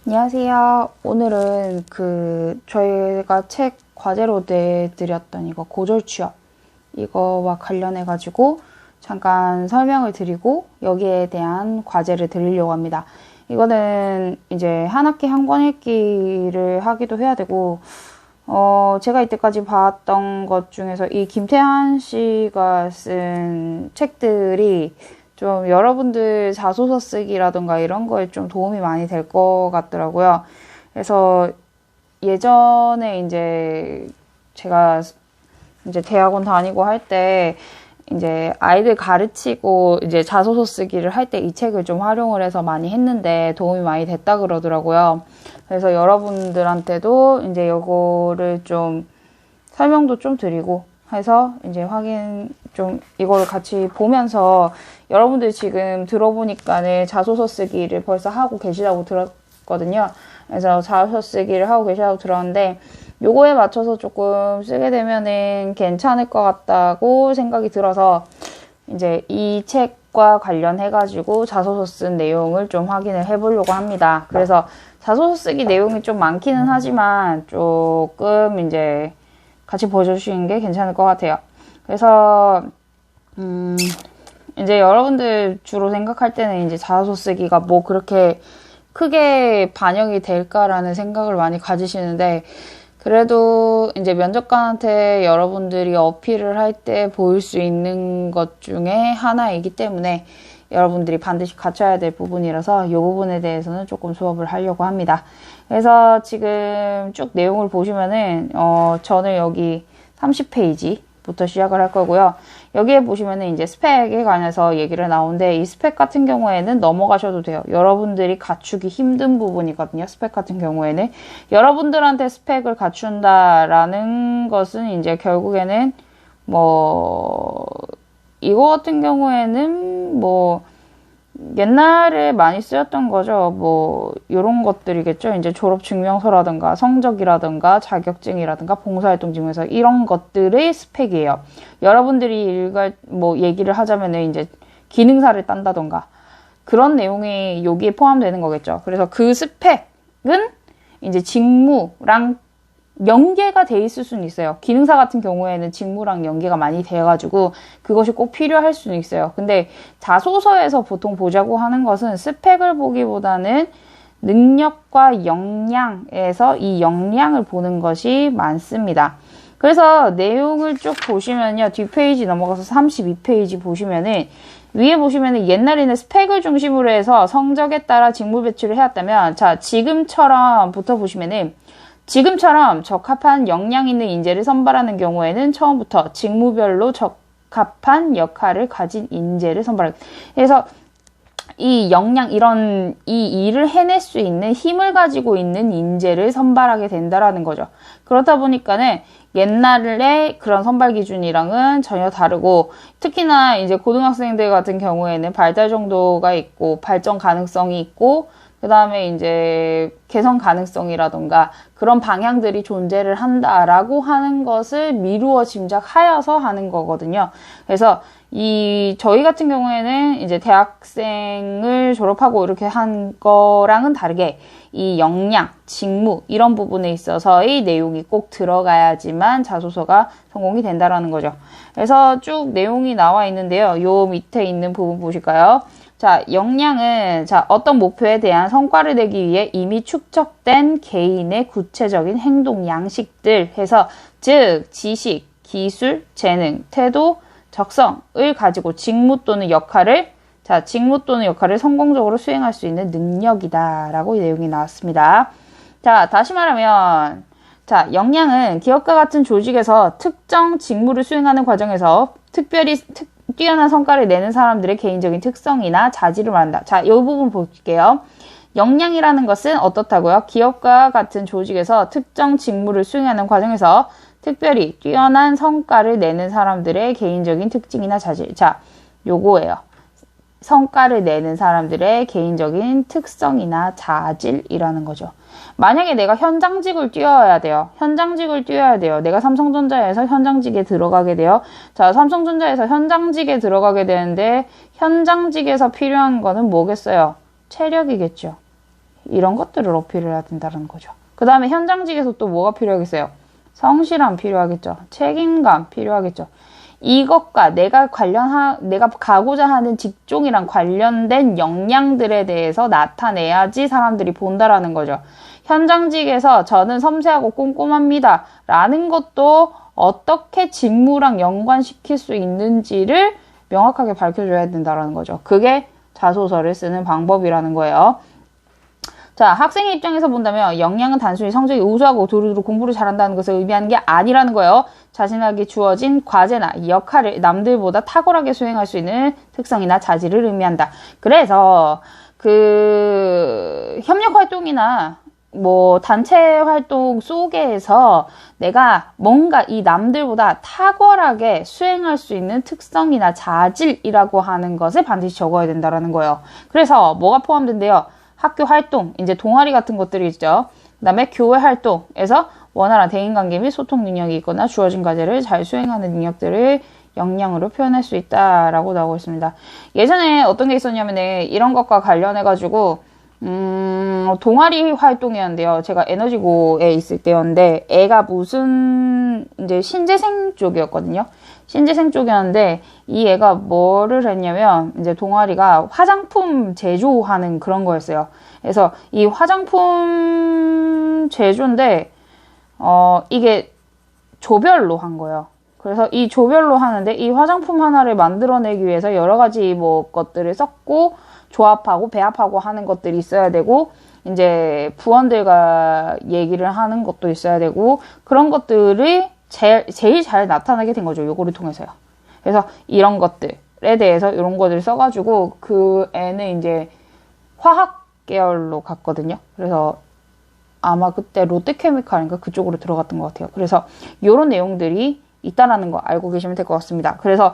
안녕하세요. 오늘은 저희가 책 과제로 내드렸던 이거 고졸 취업 이거와 관련해가지고 잠깐 설명을 드리고 여기에 대한 과제를 드리려고 합니다. 이거는 이제 한 학기 한 권 읽기를 하기도 해야 되고, 제가 이때까지 봤던 것 중에서 이 김태한 씨가 쓴 책들이 좀 여러분들 자소서 쓰기라던가 이런 거에 좀 도움이 많이 될 것 같더라고요. 그래서 예전에 이제 제가 이제 대학원 다니고 할 때 이제 아이들 가르치고 이제 자소서 쓰기를 할 때 이 책을 좀 활용을 해서 많이 했는데 도움이 많이 됐다 그러더라고요. 그래서 여러분들한테도 이제 요거를 좀 설명도 좀 드리고 해서 이제 이거를 같이 보면서 여러분들 지금 들어보니까는 자소서 쓰기를 벌써 하고 계시다고 들었거든요. 그래서 자소서 쓰기를 하고 계시다고 들었는데 요거에 맞춰서 조금 쓰게 되면은 괜찮을 것 같다고 생각이 들어서 이제 이 책과 관련해가지고 자소서 쓴 내용을 좀 확인을 해보려고 합니다. 그래서 자소서 쓰기 내용이 좀 많기는 하지만 조금 이제 같이 보여주시는 게 괜찮을 것 같아요. 그래서 이제 여러분들 주로 생각할 때는 이제 자소서 쓰기가 뭐 그렇게 크게 반영이 될까라는 생각을 많이 가지시는데, 그래도 이제 면접관한테 여러분들이 어필을 할 때 보일 수 있는 것 중에 하나이기 때문에 여러분들이 반드시 갖춰야 될 부분이라서 이 부분에 대해서는 조금 수업을 하려고 합니다. 그래서 지금 쭉 내용을 보시면은 저는 여기 30페이지부터 시작을 할 거고요. 여기에 보시면은 이제 스펙에 관해서 얘기를 나오는데, 이 스펙 같은 경우에는 넘어가셔도 돼요. 여러분들이 갖추기 힘든 부분이거든요. 스펙 같은 경우에는 여러분들한테 스펙을 갖춘다라는 것은 이제 결국에는 이거 같은 경우에는 옛날에 많이 쓰였던 거죠. 요런 것들이겠죠. 이제 졸업증명서라든가 성적이라든가 자격증이라든가 봉사활동 증명서, 이런 것들의 스펙이에요. 여러분들이 얘기를 하자면은 이제 기능사를 딴다던가 그런 내용이 여기에 포함되는 거겠죠. 그래서 그 스펙은 이제 직무랑 연계가 돼 있을 수는 있어요. 기능사 같은 경우에는 직무랑 연계가 많이 돼가지고 그것이 꼭 필요할 수는 있어요. 근데 자소서에서 보통 보자고 하는 것은 스펙을 보기보다는 능력과 역량에서 이 역량을 보는 것이 많습니다. 그래서 내용을 쭉 보시면요. 뒷페이지 넘어가서 32페이지 보시면은 위에 보시면은 옛날에는 스펙을 중심으로 해서 성적에 따라 직무 배치를 해왔다면, 자, 지금처럼부터 보시면은 지금처럼 적합한 역량 있는 인재를 선발하는 경우에는 처음부터 직무별로 적합한 역할을 가진 인재를 선발하고, 그래서 이 역량, 이 일을 해낼 수 있는 힘을 가지고 있는 인재를 선발하게 된다라는 거죠. 그렇다 보니까는 옛날에 그런 선발 기준이랑은 전혀 다르고, 특히나 이제 고등학생들 같은 경우에는 발달 정도가 있고 발전 가능성이 있고, 그 다음에 이제 개선 가능성이라던가 그런 방향들이 존재를 한다라고 하는 것을 미루어 짐작하여서 하는 거거든요. 그래서 저희 같은 경우에는 이제 대학생을 졸업하고 이렇게 한 거랑은 다르게 이 역량, 직무 이런 부분에 있어서의 내용이 꼭 들어가야지만 자소서가 성공이 된다라는 거죠. 그래서 쭉 내용이 나와 있는데요. 요 밑에 있는 부분 보실까요? 자, 역량은 어떤 목표에 대한 성과를 내기 위해 이미 축적된 개인의 구체적인 행동 양식들 해서, 즉 지식, 기술, 재능, 태도, 적성을 가지고 직무 또는 역할을 성공적으로 수행할 수 있는 능력이다라고 내용이 나왔습니다. 자, 다시 말하면 역량은 기업과 같은 조직에서 특정 직무를 수행하는 과정에서 특별히 뛰어난 성과를 내는 사람들의 개인적인 특성이나 자질을 말한다. 자, 이 부분 볼게요. 역량이라는 것은 어떻다고요? 기업과 같은 조직에서 특정 직무를 수행하는 과정에서 특별히 뛰어난 성과를 내는 사람들의 개인적인 특징이나 자질. 자, 요거예요. 성과를 내는 사람들의 개인적인 특성이나 자질이라는 거죠. 만약에 내가 현장직을 뛰어야 돼요. 내가 삼성전자에서 현장직에 들어가게 돼요. 자, 삼성전자에서 현장직에 들어가게 되는데 현장직에서 필요한 거는 뭐겠어요? 체력이겠죠. 이런 것들을 어필을 해야 된다는 거죠. 그 다음에 현장직에서 또 뭐가 필요하겠어요? 성실함 필요하겠죠. 책임감 필요하겠죠. 이것과 내가 가고자 하는 직종이랑 관련된 역량들에 대해서 나타내야지 사람들이 본다라는 거죠. 현장직에서 저는 섬세하고 꼼꼼합니다 라는 것도 어떻게 직무랑 연관시킬 수 있는지를 명확하게 밝혀줘야 된다는 거죠. 그게 자소서를 쓰는 방법이라는 거예요. 자, 학생의 입장에서 본다면 역량은 단순히 성적이 우수하고 두루두루 공부를 잘한다는 것을 의미하는 게 아니라는 거예요. 자신에게 주어진 과제나 역할을 남들보다 탁월하게 수행할 수 있는 특성이나 자질을 의미한다. 그래서 협력 활동이나 뭐 단체 활동 속에서 내가 뭔가 이 남들보다 탁월하게 수행할 수 있는 특성이나 자질이라고 하는 것을 반드시 적어야 된다는 거예요. 그래서 뭐가 포함된대요? 학교 활동, 이제 동아리 같은 것들이 있죠. 그 다음에 교회 활동에서 원활한 대인관계 및 소통 능력이 있거나 주어진 과제를 잘 수행하는 능력들을 역량으로 표현할 수 있다라고 나오고 있습니다. 예전에 어떤 게 있었냐면 이런 것과 관련해가지고 동아리 활동이었는데요. 제가 에너지고에 있을 때였는데 애가 무슨 이제 신재생 쪽이었거든요. 신재생 쪽이었는데 이 애가 뭐를 했냐면 이제 동아리가 화장품 제조하는 그런 거였어요. 그래서 이 화장품 제조인데 이게 조별로 한 거예요. 그래서 이 조별로 하는데 이 화장품 하나를 만들어내기 위해서 여러 가지 뭐 것들을 썼고 조합하고 배합하고 하는 것들이 있어야 되고 이제 부원들과 얘기를 하는 것도 있어야 되고 그런 것들이 제일 잘 나타나게 된 거죠. 요거를 통해서요. 그래서 이런 것들에 대해서 이런 것들을 써가지고 그 애는 이제 화학 계열로 갔거든요. 그래서 아마 그때 롯데케미칼인가 그쪽으로 들어갔던 것 같아요. 그래서 요런 내용들이 있다라는 거 알고 계시면 될 것 같습니다. 그래서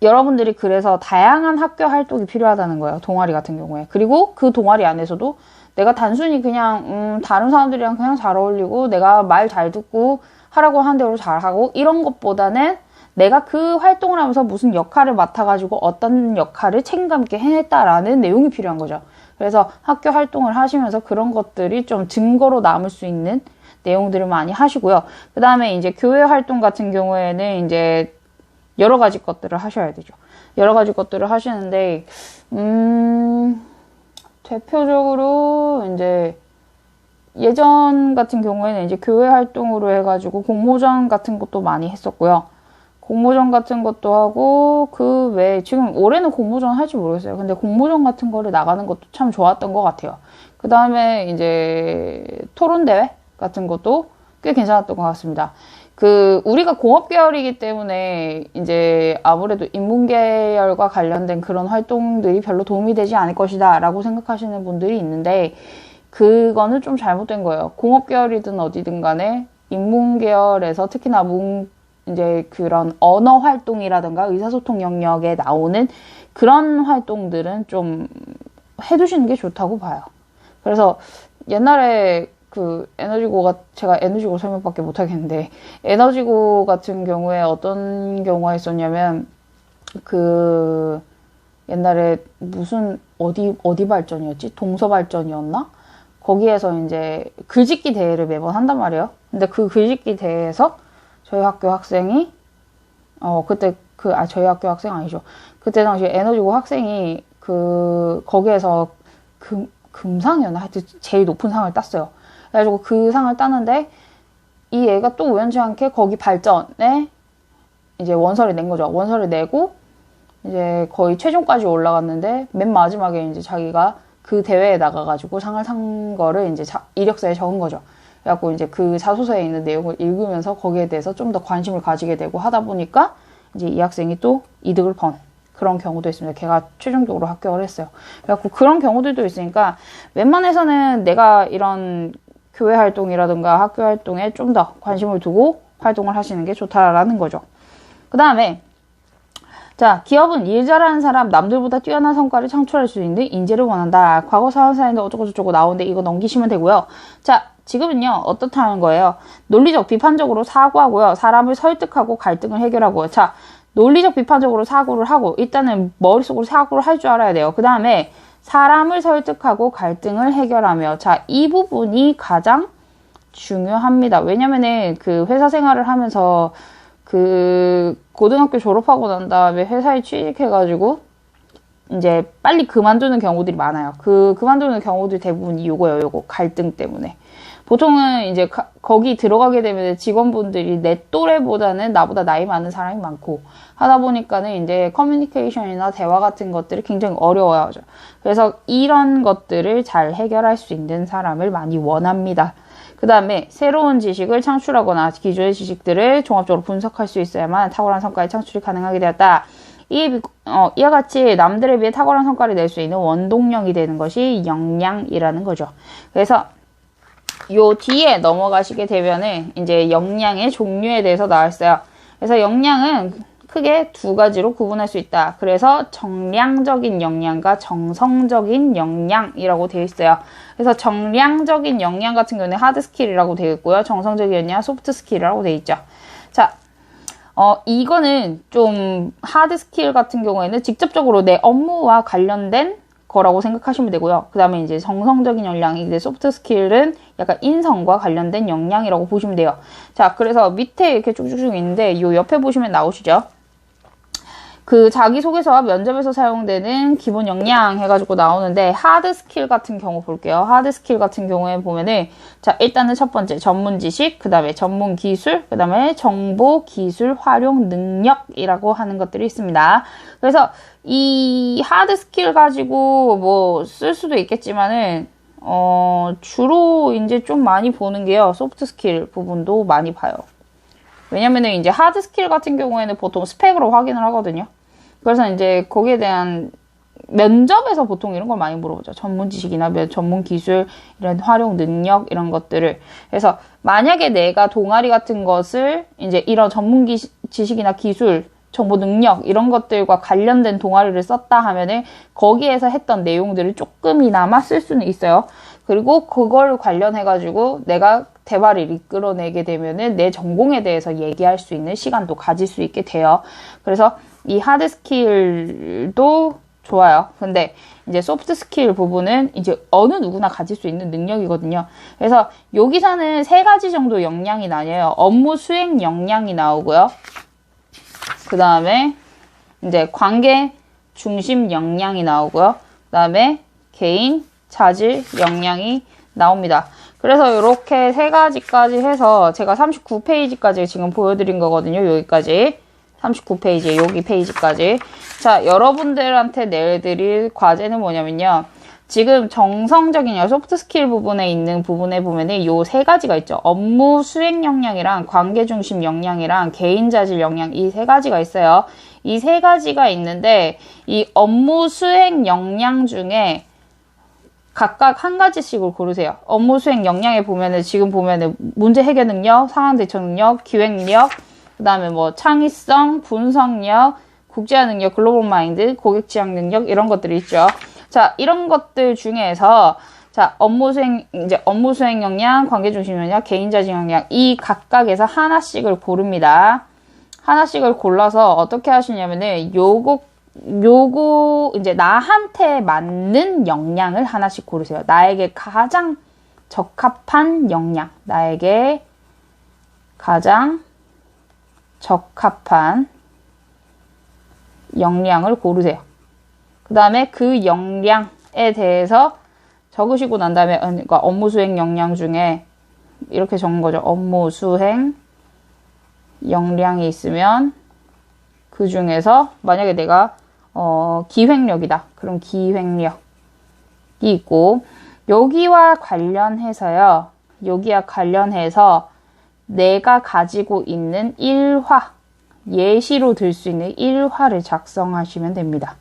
여러분들이 그래서 다양한 학교 활동이 필요하다는 거예요. 동아리 같은 경우에. 그리고 그 동아리 안에서도 내가 단순히 그냥 다른 사람들이랑 그냥 잘 어울리고 내가 말 잘 듣고 하라고 하는 대로 잘하고 이런 것보다는 내가 그 활동을 하면서 무슨 역할을 맡아가지고 어떤 역할을 책임감 있게 해냈다라는 내용이 필요한 거죠. 그래서 학교 활동을 하시면서 그런 것들이 좀 증거로 남을 수 있는 내용들을 많이 하시고요. 그 다음에 이제 교회 활동 같은 경우에는 이제 여러 가지 것들을 하셔야 되죠. 여러 가지 것들을 하시는데, 대표적으로 이제 예전 같은 경우에는 이제 교회 활동으로 해가지고 공모전 같은 것도 많이 했었고요. 공모전 같은 것도 하고, 그 외에, 지금 올해는 공모전 할지 모르겠어요. 근데 공모전 같은 거를 나가는 것도 참 좋았던 것 같아요. 그 다음에 이제 토론대회 같은 것도 꽤 괜찮았던 것 같습니다. 우리가 공업 계열이기 때문에 이제 아무래도 인문 계열과 관련된 그런 활동들이 별로 도움이 되지 않을 것이다 라고 생각하시는 분들이 있는데 그거는 좀 잘못된 거예요. 공업 계열이든 어디든 간에 인문 계열에서 특히나 이제 그런 언어 활동이라든가 의사소통 영역에 나오는 그런 활동들은 좀 해두시는 게 좋다고 봐요. 그래서 옛날에 제가 에너지고 설명밖에 못하겠는데, 에너지고 같은 경우에 어떤 경우가 있었냐면, 옛날에 어디 발전이었지? 동서 발전이었나? 거기에서 이제 글짓기 대회를 매번 한단 말이에요. 근데 그 글짓기 대회에서 저희 학교 학생이, 저희 학교 학생 아니죠. 그때 당시 에너지고 학생이 거기에서 금상이었나? 하여튼 제일 높은 상을 땄어요. 그래가지고 그 상을 따는데 이 애가 또 우연치 않게 거기 발전에 이제 원서를 낸 거죠. 원서를 내고 이제 거의 최종까지 올라갔는데 맨 마지막에 이제 자기가 그 대회에 나가가지고 상을 산 거를 이제 이력서에 적은 거죠. 그래갖고 이제 그 자소서에 있는 내용을 읽으면서 거기에 대해서 좀 더 관심을 가지게 되고 하다 보니까 이제 이 학생이 또 이득을 번 그런 경우도 있습니다. 걔가 최종적으로 합격을 했어요. 그래갖고 그런 경우들도 있으니까 웬만해서는 내가 이런 교회 활동이라든가 학교 활동에 좀 더 관심을 두고 활동을 하시는 게 좋다라는 거죠. 그 다음에 자, 기업은 일 잘하는 사람, 남들보다 뛰어난 성과를 창출할 수 있는 인재를 원한다. 과거 사원사인데 어쩌고저쩌고 나오는데 이거 넘기시면 되고요. 자, 지금은요, 어떻다는 거예요? 논리적, 비판적으로 사고하고요. 사람을 설득하고 갈등을 해결하고요. 자, 논리적, 비판적으로 사고를 하고 일단은 머릿속으로 사고를 할 줄 알아야 돼요. 그 다음에 사람을 설득하고 갈등을 해결하며. 자, 이 부분이 가장 중요합니다. 왜냐면은 그 회사 생활을 하면서 그 고등학교 졸업하고 난 다음에 회사에 취직해가지고 이제 빨리 그만두는 경우들이 많아요. 그만두는 경우들 대부분이 요거 갈등 때문에. 보통은 이제 거기 들어가게 되면 직원분들이 내 또래보다는 나보다 나이 많은 사람이 많고 하다 보니까는 이제 커뮤니케이션이나 대화 같은 것들이 굉장히 어려워하죠. 그래서 이런 것들을 잘 해결할 수 있는 사람을 많이 원합니다. 그 다음에 새로운 지식을 창출하거나 기존의 지식들을 종합적으로 분석할 수 있어야만 탁월한 성과의 창출이 가능하게 되었다. 이와 같이 남들에 비해 탁월한 성과를 낼 수 있는 원동력이 되는 것이 역량이라는 거죠. 그래서 요 뒤에 넘어가시게 되면은 이제 역량의 종류에 대해서 나왔어요. 그래서 역량은 크게 두 가지로 구분할 수 있다. 그래서 정량적인 역량과 정성적인 역량이라고 되어 있어요. 그래서 정량적인 역량 같은 경우는 하드 스킬이라고 되어 있고요. 정성적인 역량, 소프트 스킬이라고 되어 있죠. 자, 이거는 좀 하드 스킬 같은 경우에는 직접적으로 내 업무와 관련된 거라고 생각하시면 되고요. 그 다음에 이제 정성적인 역량이 이제 소프트 스킬은 약간 인성과 관련된 역량이라고 보시면 돼요. 자, 그래서 밑에 이렇게 쭉쭉쭉 있는데 요 옆에 보시면 나오시죠. 그 자기소개서와 면접에서 사용되는 기본 역량 해가지고 나오는데 하드 스킬 같은 경우 볼게요. 하드 스킬 같은 경우에 보면은 자, 일단은 첫 번째 전문 지식, 그 다음에 전문 기술, 그 다음에 정보 기술 활용 능력이라고 하는 것들이 있습니다. 그래서 이 하드 스킬 가지고 뭐 쓸 수도 있겠지만은 주로 이제 좀 많이 보는 게요. 소프트 스킬 부분도 많이 봐요. 왜냐면은 이제 하드 스킬 같은 경우에는 보통 스펙으로 확인을 하거든요. 그래서 이제 거기에 대한 면접에서 보통 이런 걸 많이 물어보죠. 전문 지식이나 전문 기술, 이런 활용 능력, 이런 것들을. 그래서 만약에 내가 동아리 같은 것을 이제 이런 전문 지식이나 기술, 정보 능력, 이런 것들과 관련된 동아리를 썼다 하면은 거기에서 했던 내용들을 조금이나마 쓸 수는 있어요. 그리고 그걸 관련해가지고 내가 대화를 이끌어내게 되면은 내 전공에 대해서 얘기할 수 있는 시간도 가질 수 있게 돼요. 그래서 이 하드 스킬도 좋아요. 근데 이제 소프트 스킬 부분은 이제 어느 누구나 가질 수 있는 능력이거든요. 그래서 여기서는 세 가지 정도 역량이 나뉘어요. 업무 수행 역량이 나오고요. 그 다음에 이제 관계 중심 역량이 나오고요. 그 다음에 개인 자질 역량이 나옵니다. 그래서 이렇게 세 가지까지 해서 제가 39페이지까지 지금 보여드린 거거든요. 여기까지. 39페이지, 여기 페이지까지. 자, 여러분들한테 내드릴 과제는 뭐냐면요. 지금 정성적인 소프트 스킬 부분에 있는 부분에 보면은 요 세 가지가 있죠. 업무 수행 역량이랑 관계 중심 역량이랑 개인 자질 역량, 이 세 가지가 있어요. 이 세 가지가 있는데 이 업무 수행 역량 중에 각각 한 가지씩을 고르세요. 업무 수행 역량에 보면은 지금 보면은 문제 해결 능력, 상황 대처 능력, 기획력, 그 다음에 뭐 창의성, 분석력, 국제화 능력, 글로벌 마인드, 고객 지향 능력 이런 것들이 있죠. 자, 이런 것들 중에서 자, 업무 수행 역량, 관계 중심 역량, 개인 자질 역량 이 각각에서 하나씩을 고릅니다. 하나씩을 골라서 어떻게 하시냐면은 요거 이제 나한테 맞는 역량을 하나씩 고르세요. 나에게 가장 적합한 역량, 나에게 가장 적합한 역량을 고르세요. 그 다음에 그 역량에 대해서 적으시고 난 다음에 그러니까 업무 수행 역량 중에 이렇게 적은 거죠. 업무 수행 역량이 있으면 그 중에서 만약에 내가 기획력이다. 그럼 기획력이 있고 여기와 관련해서요. 여기와 관련해서 내가 가지고 있는 일화, 예시로 들 수 있는 일화를 작성하시면 됩니다.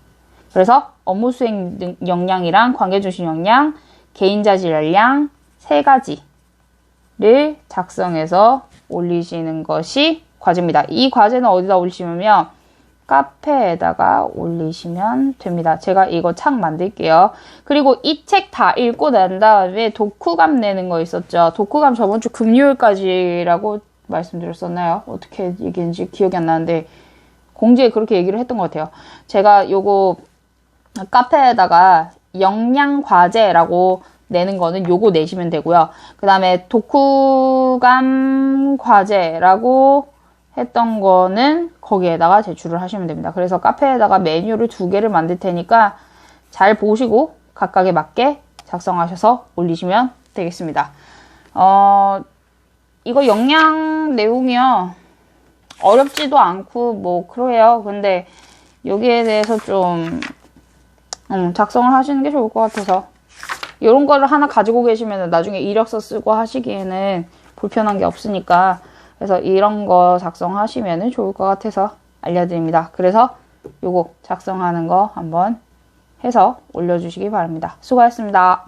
그래서 업무 수행 역량이랑 관계 중심 역량, 개인 자질 역량 세 가지를 작성해서 올리시는 것이 과제입니다. 이 과제는 어디다 올리시면 카페에다가 올리시면 됩니다. 제가 이거 창 만들게요. 그리고 이 책 다 읽고 난 다음에 독후감 내는 거 있었죠. 독후감 저번 주 금요일까지라고 말씀드렸었나요? 어떻게 얘기했는지 기억이 안 나는데 공지에 그렇게 얘기를 했던 것 같아요. 제가 요거 카페에다가 역량과제라고 내는 거는 요거 내시면 되고요. 그 다음에 독후감 과제라고 했던 거는 거기에다가 제출을 하시면 됩니다. 그래서 카페에다가 메뉴를 2개를 만들 테니까 잘 보시고 각각에 맞게 작성하셔서 올리시면 되겠습니다. 이거 역량 내용이요. 어렵지도 않고 뭐 그래요. 근데 여기에 대해서 좀 작성을 하시는 게 좋을 것 같아서 이런 거를 하나 가지고 계시면 나중에 이력서 쓰고 하시기에는 불편한 게 없으니까 그래서 이런 거 작성하시면 좋을 것 같아서 알려드립니다. 그래서 요거 작성하는 거 한번 해서 올려주시기 바랍니다. 수고하셨습니다.